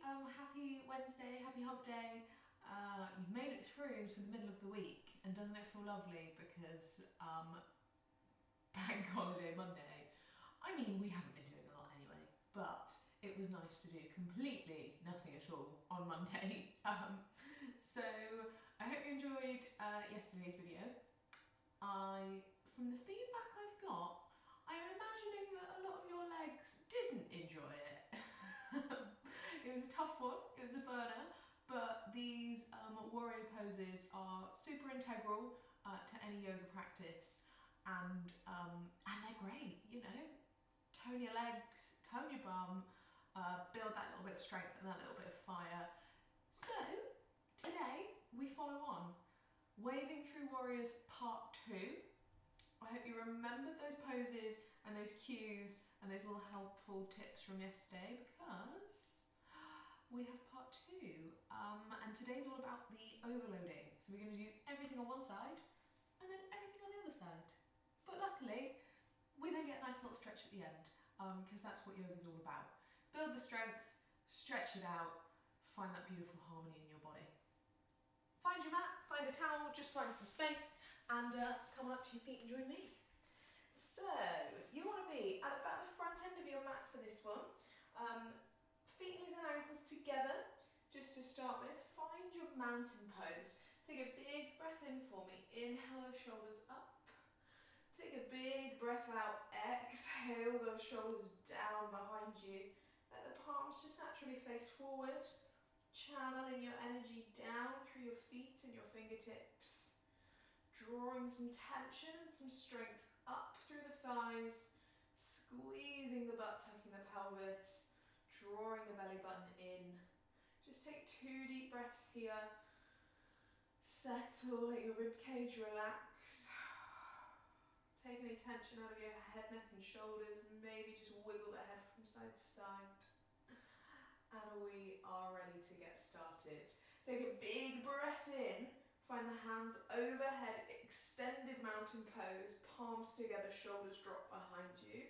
Happy Wednesday, happy hump day. You've made it through to the middle of the week, and doesn't it feel lovely because bank holiday Monday. I mean, we haven't been doing a lot anyway, but it was nice to do completely nothing at all on Monday. So I hope you enjoyed yesterday's video. From the feedback I've got, I'm imagining that a lot of your legs didn't enjoy it. It was a tough one, it was a burner, but these warrior poses are super integral to any yoga practice, and they're great, you know. Tone your legs, tone your bum, build that little bit of strength and that little bit of fire. So today we follow on. Waving Through Warriors Part 2. I hope you remembered those poses and those cues and those little helpful tips from yesterday, because we have Part 2. And today's all about the overloading. So we're going to do everything on one side and then everything on the other side. But luckily, we then get a nice little stretch at the end, because that's what yoga is all about. Build the strength, stretch it out, find that beautiful harmony in your body. Find your mat, find a towel, just find some space, and come on up to your feet and join me. So, you want to be at about the front end of your mat for this one. Feet, knees and ankles together, just to start with. Find your mountain pose. Take a big breath in for me. Inhale those shoulders up. Take a big breath out. Exhale those shoulders down behind you. Let the palms just naturally face forward. Channeling your energy down through your feet and your fingertips. Drawing some tension and some strength up through the thighs. Squeezing the butt, tucking the pelvis. Drawing the belly button in. Just take 2 deep breaths here. Settle, let your ribcage relax. Take any tension out of your head, neck and shoulders. Maybe just wiggle the head from side to side. And we are ready to get started. Take a big breath in. Find the hands overhead, extended mountain pose. Palms together, shoulders drop behind you.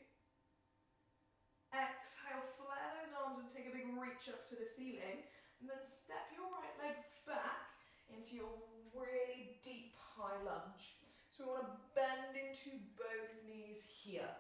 Exhale, flare those arms and take a big reach up to the ceiling. And then step your right leg back into your really deep high lunge. So we want to bend into both knees here.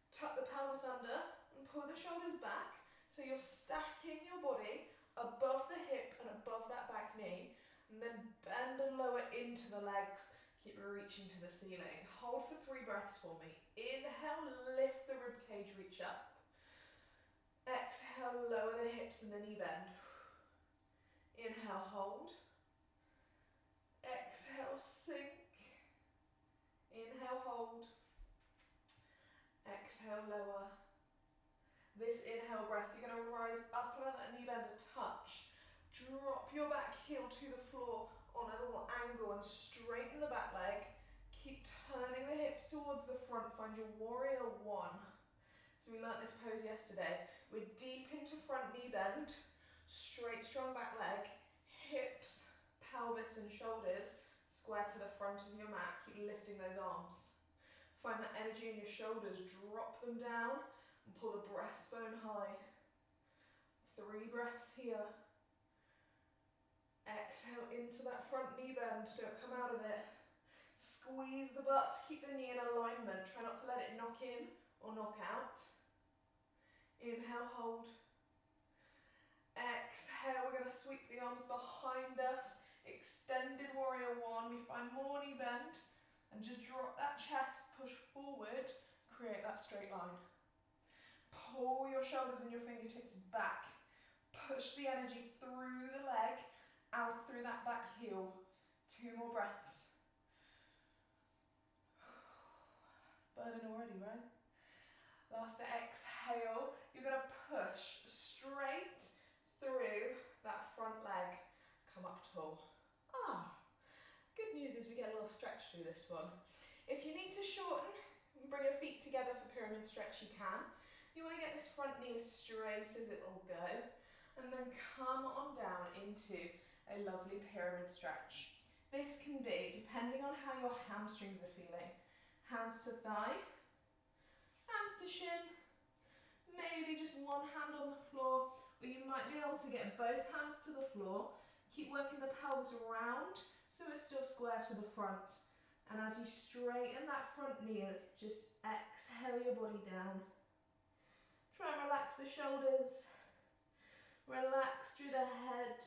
Tuck the pelvis under and pull the shoulders back. So you're stacking your body above the hip and above that back knee. And then bend and lower into the legs. Keep reaching to the ceiling. Hold for 3 breaths for me. Inhale, lift the ribcage, reach up. Exhale, lower the hips and the knee bend. Inhale, hold. Exhale, sink. Inhale, hold. Exhale, lower. This inhale breath, you're going to rise up, let that knee bend a touch. Drop your back heel to the floor on a little angle and straighten the back leg. Keep turning the hips towards the front. Find your warrior 1. So we learnt this pose yesterday. We're deep into front knee bend, straight strong back leg, hips, pelvis and shoulders square to the front of your mat. Keep lifting those arms. Find that energy in your shoulders, drop them down and pull the breastbone high. 3 breaths here. Exhale into that front knee bend, don't come out of it. Squeeze the butt, keep the knee in alignment. Try not to let it knock in or knock out. Inhale, hold. Exhale, we're going to sweep the arms behind us. Extended warrior 1. We find more knee bend and just drop that chest, push forward, create that straight line. Pull your shoulders and your fingertips back. Push the energy through the leg, out through that back heel. 2 more breaths. Burning already, right? Last exhale, you're going to push straight through that front leg. Come up tall. Good news is we get a little stretch through this one. If you need to shorten, bring your feet together for pyramid stretch, you can. You want to get this front knee as straight as it will go. And then come on down into a lovely pyramid stretch. This can be, depending on how your hamstrings are feeling, hands to thigh, hands to shin, maybe just one hand on the floor, or you might be able to get both hands to the floor. Keep working the pelvis around so it's still square to the front. And as you straighten that front knee, just exhale your body down. Try and relax the shoulders. Relax through the head.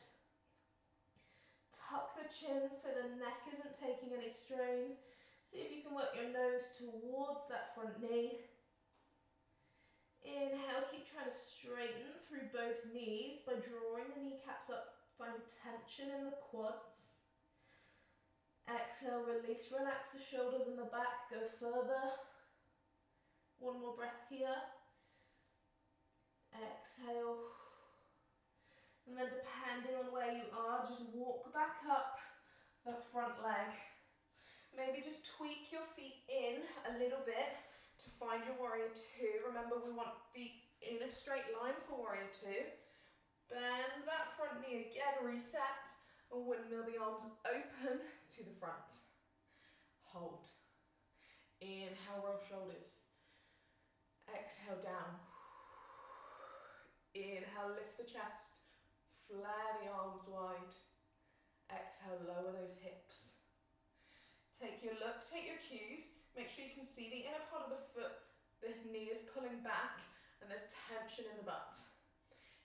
Tuck the chin so the neck isn't taking any strain. See if you can work your nose towards that front knee. Inhale, keep trying to straighten through both knees by drawing the kneecaps up. Find tension in the quads. Exhale, release, relax the shoulders and the back, go further. One more breath here. Exhale. And then depending on where you are, just walk back up that front leg. Maybe just tweak your feet in a little bit to find your warrior two. Remember, we want feet in a straight line for warrior two. Bend that front knee again, reset, and windmill the arms open to the front. Hold. Inhale, roll shoulders. Exhale, down. Inhale, lift the chest. Flare the arms wide. Exhale, lower those hips. Take your look, take your cues. Make sure you can see the inner part of the foot. The knee is pulling back and there's tension in the butt.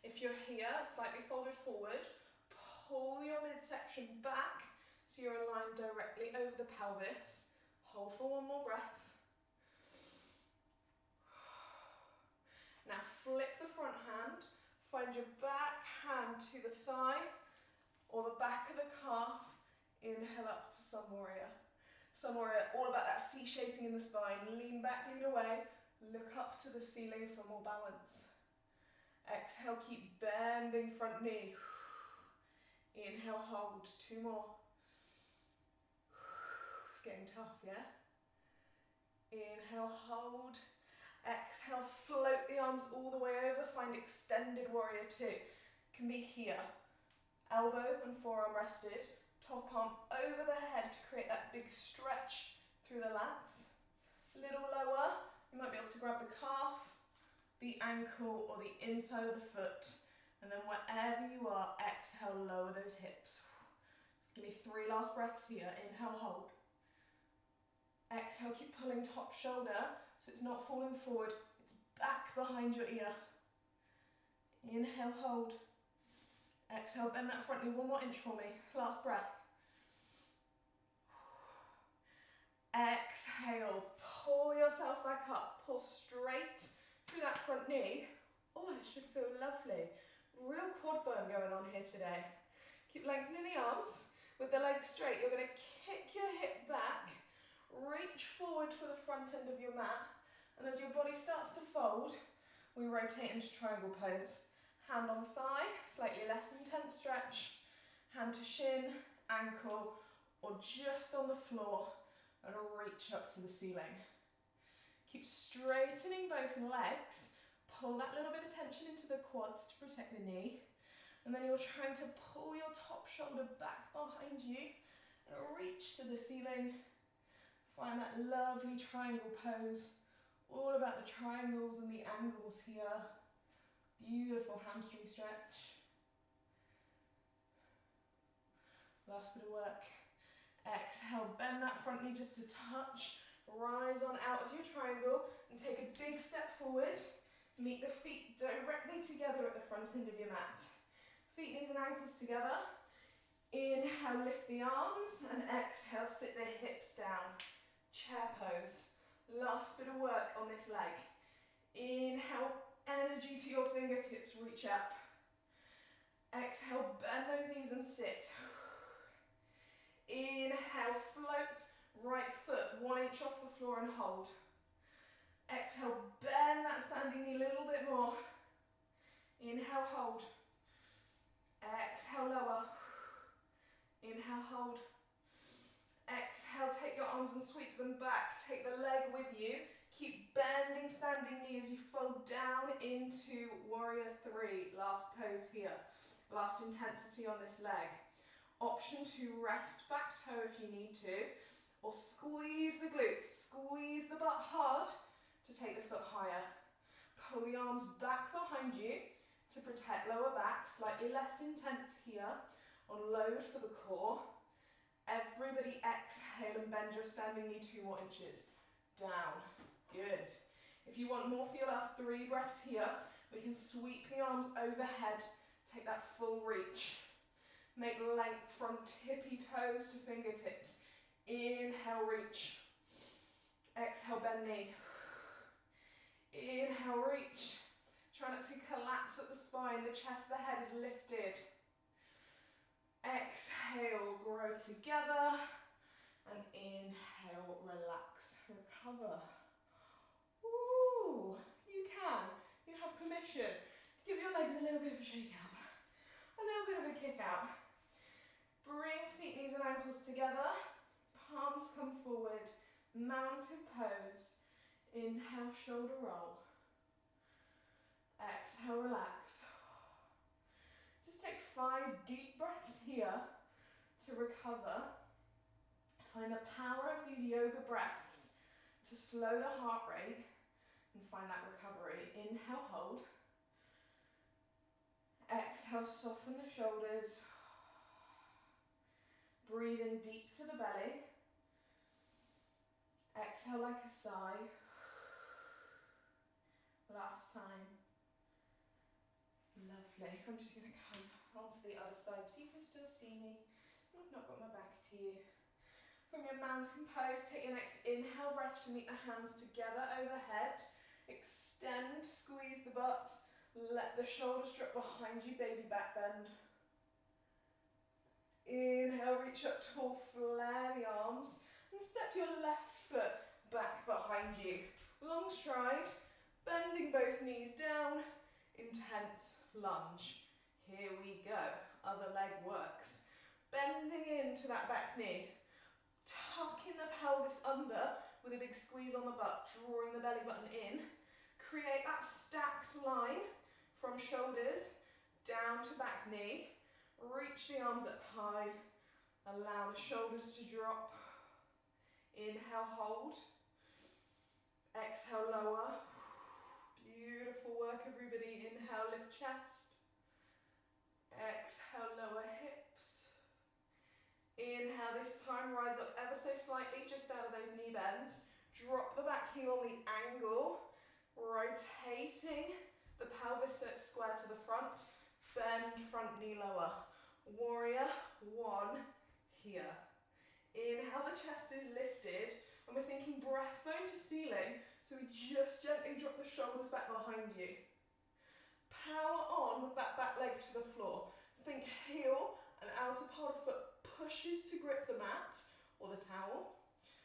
If you're here, slightly folded forward, pull your midsection back so you're aligned directly over the pelvis. Hold for one more breath. Now flip the front hand. Find your back hand to the thigh or the back of the calf. Inhale up to Sun Warrior. Sun Warrior, all about that C-shaping in the spine. Lean back, lean away. Look up to the ceiling for more balance. Exhale, keep bending front knee. Inhale, hold. Two more. It's getting tough, yeah? Inhale, hold. Exhale, float the arms all the way over. Find extended warrior two. Can be here. Elbow and forearm rested. Top arm over the head to create that big stretch through the lats. A little lower, you might be able to grab the calf, the ankle, or the inside of the foot. And then wherever you are, exhale, lower those hips. Give me 3 last breaths here. Inhale, hold. Exhale, keep pulling top shoulder so it's not falling forward. It's back behind your ear. Inhale, hold. Exhale, bend that front knee 1 more inch for me. Last breath. Exhale, pull yourself back up. Pull straight through that front knee. Oh, it should feel lovely. Real quad burn going on here today. Keep lengthening the arms. With the legs straight, you're going to kick your hip back. Reach forward for the front end of your mat. And as your body starts to fold, we rotate into triangle pose. Hand on thigh, slightly less intense stretch. Hand to shin, ankle, or just on the floor. And reach up to the ceiling. Keep straightening both legs. Pull that little bit of tension into the quads to protect the knee. And then you're trying to pull your top shoulder back behind you and reach to the ceiling. Find that lovely triangle pose. All about the triangles and the angles here. Beautiful hamstring stretch. Last bit of work. Exhale, bend that front knee just a touch. Rise on out of your triangle and take a big step forward. Meet the feet directly together at the front end of your mat. Feet, knees and ankles together. Inhale, lift the arms, and exhale, sit the hips down. Chair pose. Last bit of work on this leg. Inhale, energy to your fingertips, reach up. Exhale, bend those knees and sit. Inhale, float, right foot 1 inch off the floor and hold. Exhale, bend that standing knee a little bit more. Inhale, hold. Exhale, lower. Inhale, hold. Exhale, take your arms and sweep them back. Take the leg with you. Keep bending standing knee as you fold down into warrior three. Last pose here. Last intensity on this leg. Option to rest back toe if you need to, or squeeze the glutes, squeeze the butt hard to take the foot higher. Pull the arms back behind you to to protect lower back, slightly less intense here on load for the core. Everybody exhale and bend your standing knee 2 more inches. Down. Good. If you want more for your last 3 breaths here, we can sweep the arms overhead, take that full reach. Make length from tippy toes to fingertips. Inhale, reach. Exhale, bend knee. Inhale, reach. Try not to collapse at the spine, the chest, the head is lifted. Exhale, grow together. And inhale, relax, recover. Ooh, you can. You have permission to give your legs a little bit of a shake out. A little bit of a kick out. Bring feet, knees and ankles together. Palms come forward. Mountain pose. Inhale, shoulder roll. Exhale, relax. Just take 5 deep breaths here to recover. Find the power of these yoga breaths to slow the heart rate and find that recovery. Inhale, hold. Exhale, soften the shoulders. Breathe in deep to the belly. Exhale like a sigh. Last time. Lovely. I'm just going to come onto the other side so you can still see me. I've not got my back to you. From your mountain pose, take your next inhale breath to meet the hands together overhead. Extend, squeeze the butt. Let the shoulders drop behind you, baby back bend. Inhale, reach up tall, flare the arms. And step your left foot back behind you. Long stride, bending both knees down. Intense lunge. Here we go. Other leg works. Bending into that back knee. Tucking the pelvis under with a big squeeze on the butt, drawing the belly button in. Create that stacked line from shoulders down to back knee. Reach the arms up high. Allow the shoulders to drop. Inhale, hold. Exhale, lower. Beautiful work, everybody. Inhale, lift chest. Exhale, lower hips. Inhale, this time rise up ever so slightly, just out of those knee bends. Drop the back heel on the angle, rotating the pelvis so it's square to the front. Bend front knee lower. Warrior 1 here. Inhale, the chest is lifted, and we're thinking breastbone to ceiling, so we just gently drop the shoulders back behind you. Power on with that back leg to the floor. Think heel and outer part of foot pushes to grip the mat or the towel.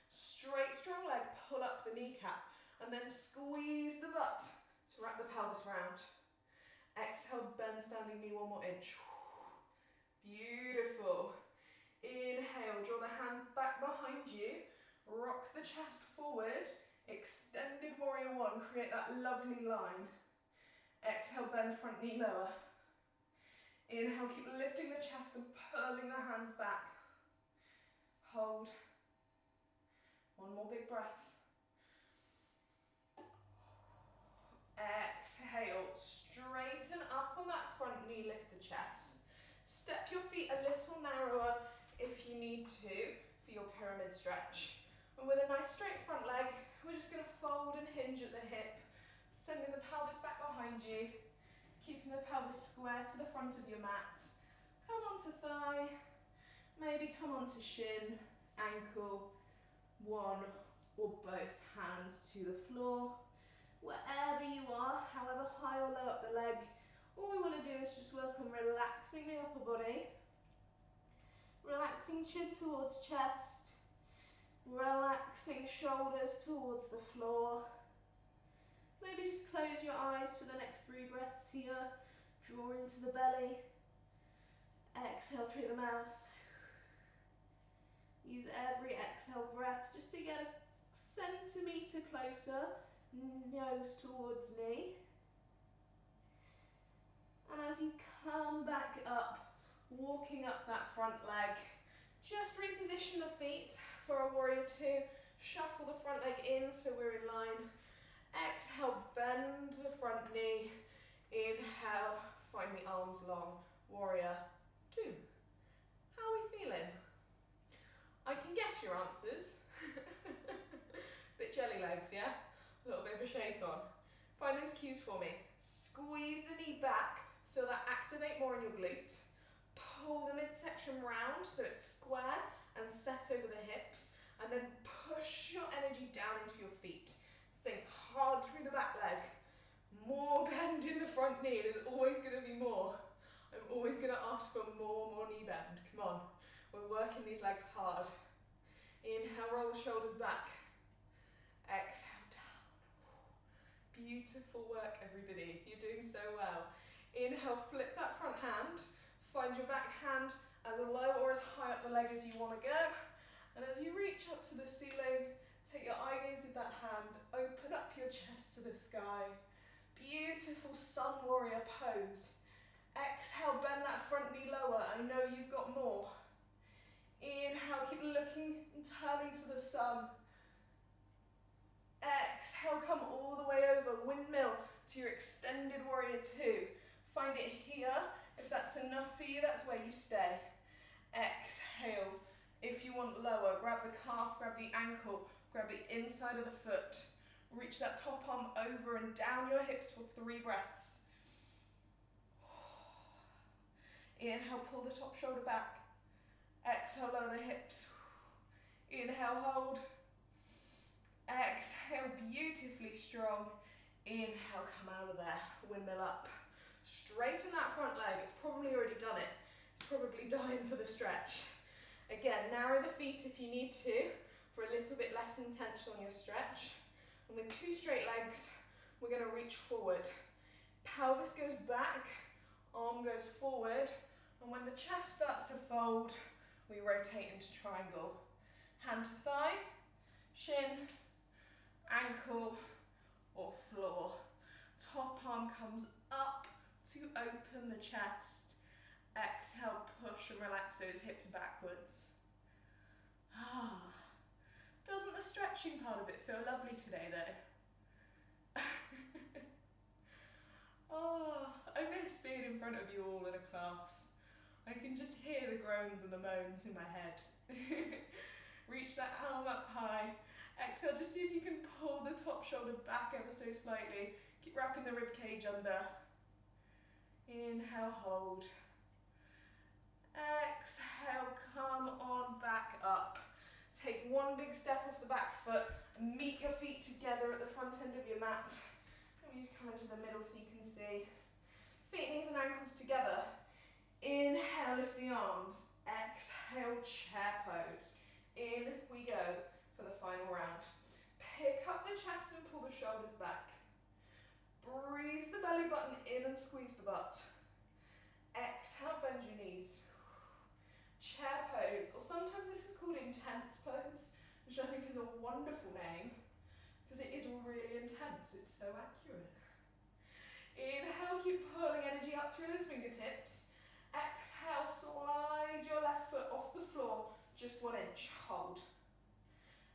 Straight, strong leg, pull up the kneecap, and then squeeze the butt to wrap the pelvis round. Exhale, bend standing knee 1 more inch. Beautiful. Inhale, draw the hands back behind you. Rock the chest forward. Extended warrior 1, create that lovely line. Exhale, bend front knee lower. Inhale, keep lifting the chest and pulling the hands back. Hold. 1 more big breath. Exhale, straighten up on that front knee, lift the chest. Step your feet a little narrower if you need to for your pyramid stretch. And with a nice straight front leg, we're just going to fold and hinge at the hip, sending the pelvis back behind you, keeping the pelvis square to the front of your mat. Come onto thigh, maybe come onto shin, ankle, 1 or both hands to the floor. Wherever you are, however high or low up the leg, all we want to do is just work on relaxing the upper body, relaxing chin towards chest, relaxing shoulders towards the floor. Maybe just close your eyes for the next 3 breaths here. Draw into the belly. Exhale through the mouth. Use every exhale breath just to get a centimetre closer, nose towards knee. And as you come back up, walking up that front leg, just reposition the feet for a warrior 2. Shuffle the front leg in so we're in line. Exhale, bend the front knee. Inhale, arms long. Warrior 2. How are we feeling? I can guess your answers. Bit jelly legs, yeah? A little bit of a shake on. Find those cues for me. Squeeze the knee back. Feel that activate more in your glute. Pull the midsection round so it's square and set over the hips. And then push your energy down into your feet. Think hard through the back leg. More bend in the front knee. There's always going to be more. I'm always going to ask for more knee bend. Come on. We're working these legs hard. Inhale, roll the shoulders back. Exhale, down. Beautiful work, everybody. You're doing so well. Inhale, flip that front hand. Find your back hand as low or as high up the leg as you want to go. And as you reach up to the ceiling, take your eye gaze with that hand. Open up your chest to the sky. Beautiful sun warrior pose. Exhale, bend that front knee lower. I know you've got more. Inhale, keep looking and turning to the sun. Exhale, come all the way over, windmill to your extended warrior 2. Find it here. If that's enough for you, that's where you stay. Exhale. If you want lower, grab the calf, grab the ankle, grab the inside of the foot. Reach that top arm over and down your hips for 3 breaths. Inhale, pull the top shoulder back. Exhale, lower the hips. Inhale, hold. Exhale, beautifully strong. Inhale, come out of there. Windmill up. Straighten that front leg. It's probably already done it. It's probably dying for the stretch. Again, narrow the feet if you need to for a little bit less intense on your stretch. And with 2 straight legs, we're going to reach forward. Pelvis goes back, arm goes forward, and when the chest starts to fold, we rotate into triangle. Hand to thigh, shin, ankle, or floor. Top arm comes up to open the chest. Exhale, push and relax those hips backwards. Doesn't the stretching part of it feel lovely today though? I miss being in front of you all in a class. I can just hear the groans and the moans in my head. Reach that arm up high. Exhale, just see if you can pull the top shoulder back ever so slightly. Keep wrapping the rib cage under. Inhale, hold. Exhale, come on back up. Take 1 big step off the back foot and meet your feet together at the front end of your mat. So you just come into the middle so you can see. Feet, knees and ankles together. Inhale, lift the arms. Exhale, chair pose. In we go for the final round. Pick up the chest and pull the shoulders back. Breathe the belly button in and squeeze the butt. Exhale, bend your knees. Chair pose, or sometimes this is called intense pose, which I think is a wonderful name because it is really intense, it's so accurate. Inhale, keep pulling energy up through the fingertips. Exhale, slide your left foot off the floor, just 1 inch, hold.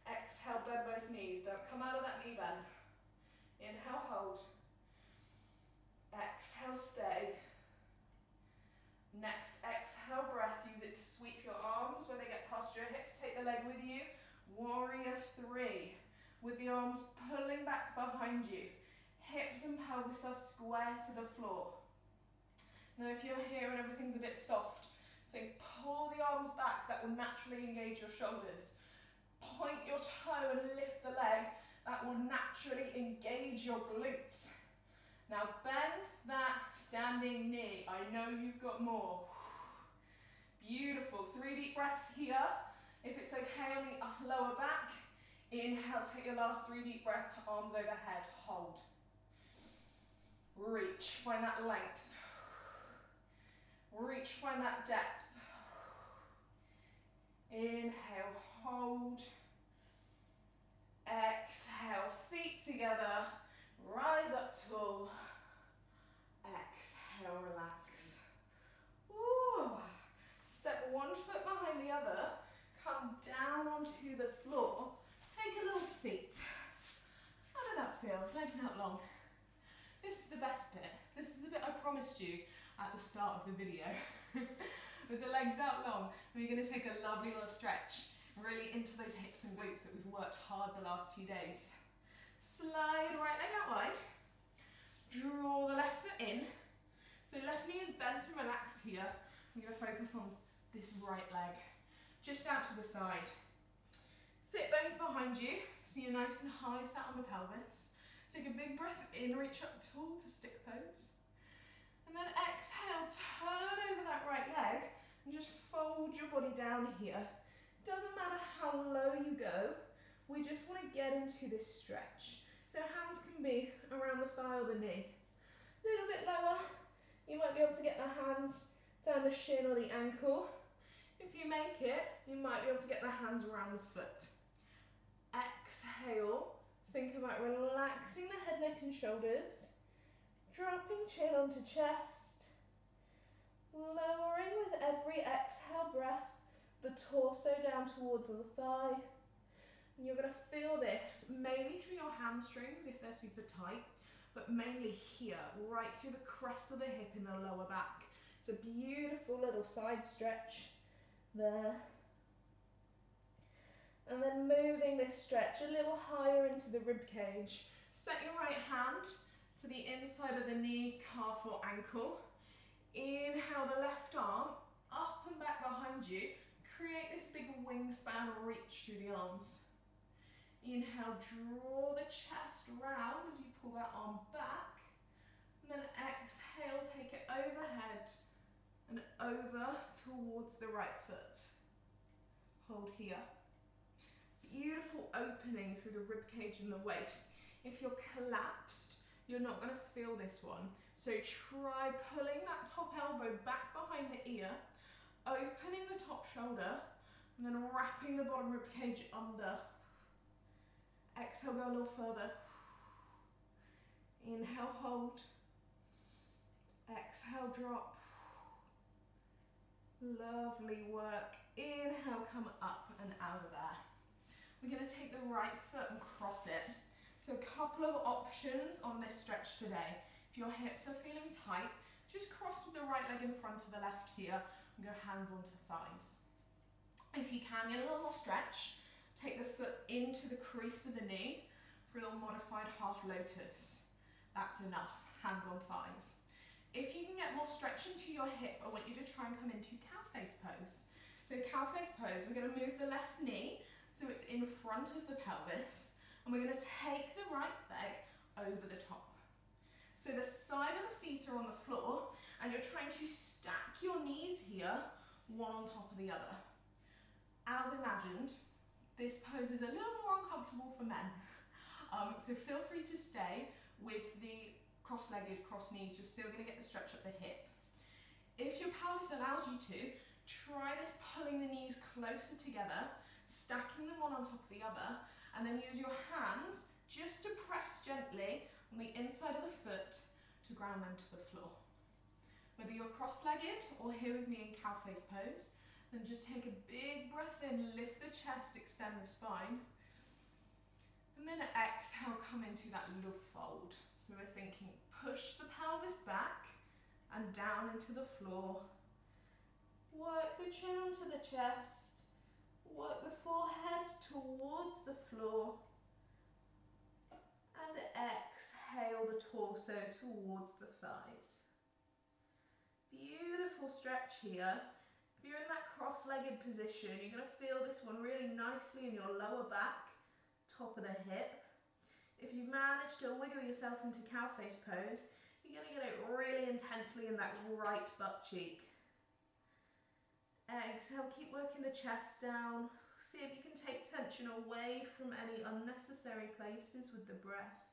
Exhale, bend both knees, don't come out of that knee bend. Inhale, hold. Exhale, stay. Next, exhale, breath. Use it to sweep your arms when they get past your hips. Take the leg with you. Warrior 3. With the arms pulling back behind you. Hips and pelvis are square to the floor. Now, if you're here and everything's a bit soft, think pull the arms back. That will naturally engage your shoulders. Point your toe and lift the leg. That will naturally engage your glutes. Now bend that standing knee. I know you've got more. Beautiful. 3 deep breaths here. If it's okay on the lower back, inhale, take your last 3 deep breaths, arms overhead, hold. Reach, find that length. Reach, find that depth. Inhale, hold. Exhale, feet together. Rise up tall. Exhale, relax. Ooh. Step 1 foot behind the other. Come down onto the floor. Take a little seat. How did that feel? Legs out long. This is the best bit. This is the bit I promised you. at the start of the video. With the legs out long, we're going to take a lovely little stretch really into those hips and glutes that we've worked hard the last 2 days. Slide right leg out wide. Draw the left foot in. So left knee is bent and relaxed here. I'm going to focus on this right leg. Just out to the side. Sit bones behind you, so you're nice and high sat on the pelvis. Take a big breath in, reach up tall to stick pose. And then exhale, turn over that right leg and just fold your body down here. Doesn't matter how low you go, we just want to get into this stretch. So hands can be around the thigh or the knee. A little bit lower, you might be able to get the hands down the shin or the ankle. If you make it, you might be able to get the hands around the foot. Exhale, think about relaxing the head, neck and shoulders. Dropping chin onto chest. Lowering with every exhale breath, the torso down towards the thigh. And you're going to feel this, maybe through your hamstrings if they're super tight, but mainly here, right through the crest of the hip in the lower back. It's a beautiful little side stretch there. And then moving this stretch a little higher into the rib cage. Set your right hand to the inside of the knee, calf or ankle. Inhale the left arm up and back behind you. Create this big wingspan reach through the arms. Inhale, draw the chest round as you pull that arm back. And then exhale, take it overhead and over towards the right foot. Hold here. Beautiful opening through the rib cage and the waist. If you're collapsed, you're not going to feel this one. So try pulling that top elbow back behind the ear, opening the top shoulder, and then wrapping the bottom rib cage under. Exhale, go a little further. Inhale, hold. Exhale, drop. Lovely work. Inhale, come up and out of there. We're going to take the right foot and cross it. So a couple of options on this stretch today. If your hips are feeling tight, just cross with the right leg in front of the left here and go hands onto thighs. If you can, get a little more stretch. Take the foot into the crease of the knee for a little modified half lotus. That's enough, hands on thighs. If you can get more stretch into your hip, I want you to try and come into cow face pose. So cow face pose, we're going to move the left knee so it's in front of the pelvis, and we're going to take the right leg over the top. So the side of the feet are on the floor, and you're trying to stack your knees here, one on top of the other. As imagined, this pose is a little more uncomfortable for men, so feel free to stay with the cross-legged, cross knees. You're still going to get the stretch up the hip. If your pelvis allows you to, try this pulling the knees closer together, stacking them one on top of the other, and then use your hands just to press gently on the inside of the foot to ground them to the floor. Whether you're cross-legged or here with me in cow face pose, then just take a big breath in, lift the chest, extend the spine, and then exhale, come into that little fold. So we're thinking push the pelvis back and down into the floor. Work the chin onto the chest. Work the forehead towards the floor. And exhale the torso towards the thighs. Beautiful stretch here. If you're in that cross-legged position, you're going to feel this one really nicely in your lower back, top of the hip. If you've managed to wiggle yourself into cow face pose, you're going to get it really intensely in that right butt cheek. Exhale, keep working the chest down. See if you can take tension away from any unnecessary places with the breath.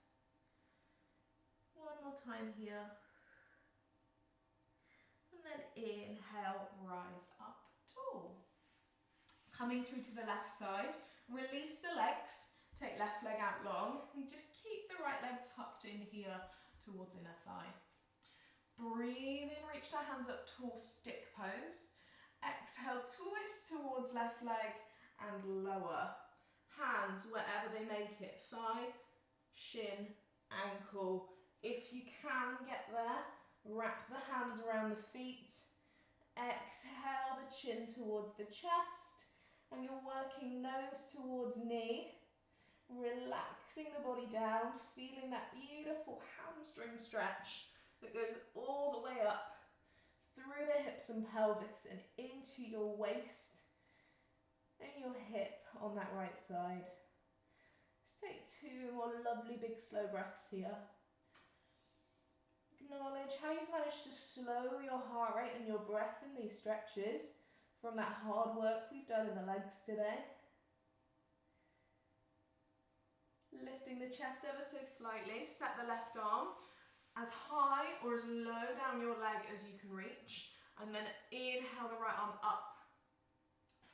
One more time here. And then inhale, rise up tall. Coming through to the left side, release the legs, take left leg out long, and just keep the right leg tucked in here towards inner thigh. Breathe in, reach the hands up tall, stick pose. Exhale, twist towards left leg and lower. Hands wherever they make it, thigh, shin, ankle. If you can get there, Wrap the hands around the feet. Exhale the chin towards the chest, and you're working nose towards knee. Relaxing the body down, feeling that beautiful hamstring stretch that goes all the way up through the hips and pelvis and into your waist and your hip on that right side. Let's take 2 more lovely big slow breaths here. Acknowledge how you've managed to slow your heart rate and your breath in these stretches from that hard work we've done in the legs today. Lifting the chest ever so slightly, set the left arm as high or as low down your leg as you can reach, and then inhale the right arm up.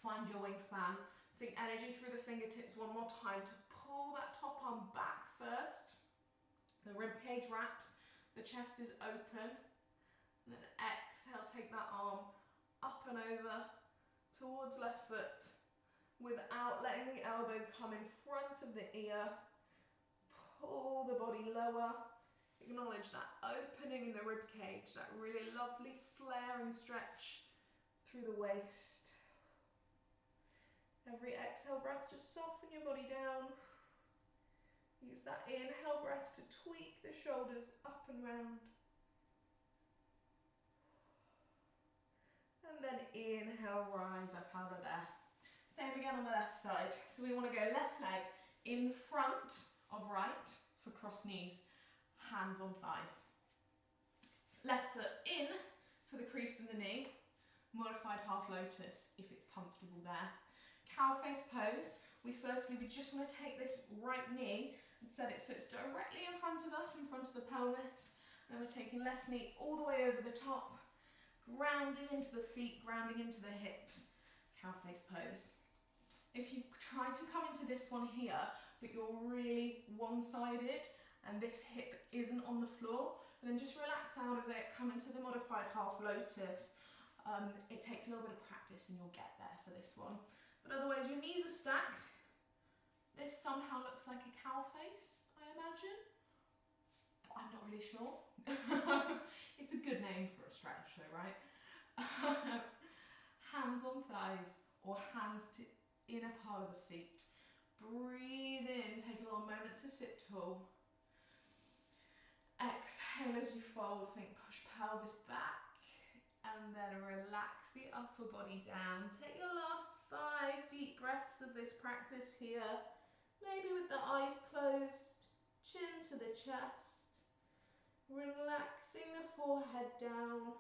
Find your wingspan. Think energy through the fingertips one more time to pull that top arm back first. The rib cage wraps, the chest is open, and then exhale, take that arm up and over towards left foot without letting the elbow come in front of the ear. Pull the body lower. Acknowledge that opening in the rib cage, that really lovely flaring stretch through the waist. Every exhale breath, just soften your body down. Use that inhale breath to tweak the shoulders up and round. And then inhale, rise up out of there. Same again on the left side. So we want to go left leg in front of right for cross knees, hands on thighs. Left foot in to the crease in the knee, modified half lotus if it's comfortable there. Cow face pose. We just want to take this right knee and set it so it's directly in front of us, in front of the pelvis. Then we're taking left knee all the way over the top, grounding into the feet, grounding into the hips. Cow face pose. If you've tried to come into this one here, but you're really one-sided and this hip isn't on the floor, then just relax out of it, come into the modified half lotus. It takes a little bit of practice and you'll get there for this one. But otherwise, your knees are stacked. This somehow looks like a cow face, I imagine. I'm not really sure. It's a good name for a stretch though, right? Hands on thighs or hands to inner part of the feet. Breathe in, take a little moment to sit tall. Exhale as you fold, think push pelvis back, and then relax the upper body down. Take your last 5 deep breaths of this practice here, maybe with the eyes closed, chin to the chest, relaxing the forehead down,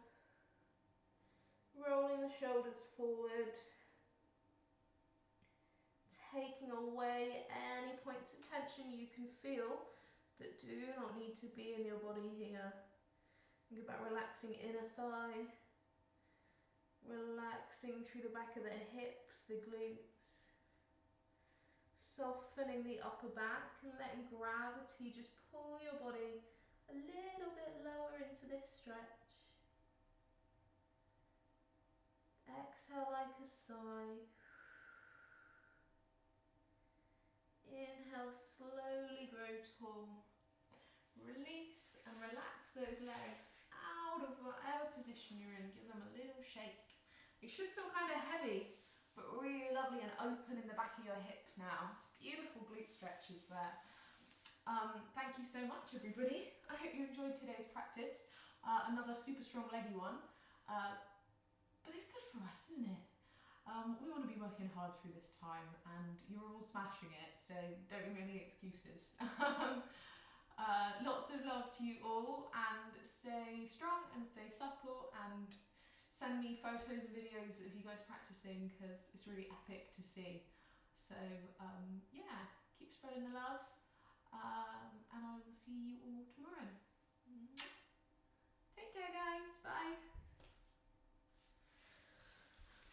rolling the shoulders forward, taking away any points of tension you can feel that do not need to be in your body here. Think about relaxing inner thigh, relaxing through the back of the hips, the glutes, softening the upper back and letting gravity just pull your body a little bit lower into this stretch. Exhale like a sigh. Inhale, slowly grow tall. Release and relax those legs out of whatever position you're in. Give them a little shake. It should feel kind of heavy, but really lovely and open in the back of your hips now. It's beautiful glute stretches there. Thank you so much, everybody. I hope you enjoyed today's practice. Another super strong leggy one. But it's good for us, isn't it? We want to be working hard through this time, and you're all smashing it, so don't give me any excuses. Lots of love to you all, and stay strong and stay supple, and send me photos and videos of you guys practicing, because it's really epic to see. So yeah, keep spreading the love.